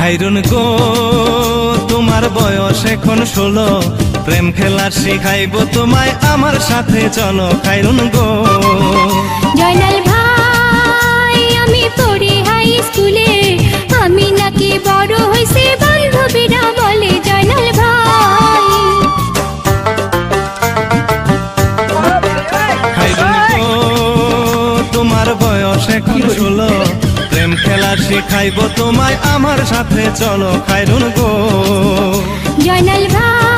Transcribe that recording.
খাইরুন গো তোমার বয়স এখন 16, প্রেম খেলা শিখাইব তোমায় আমার সাথে চলো খাইরুন গো। জয়নাল ভাই আমি পড়ি হাই স্কুলে, আমি নাকি বড় হইছে বান্ধবীরা বলে জয়নাল ভাই। খাইরুন গো তোমার বয়স এখন 16, প্রেম খেলা শিখাইব তোমায় আমার সাথে চলো খাইরুন গো। জয়নাল ভাই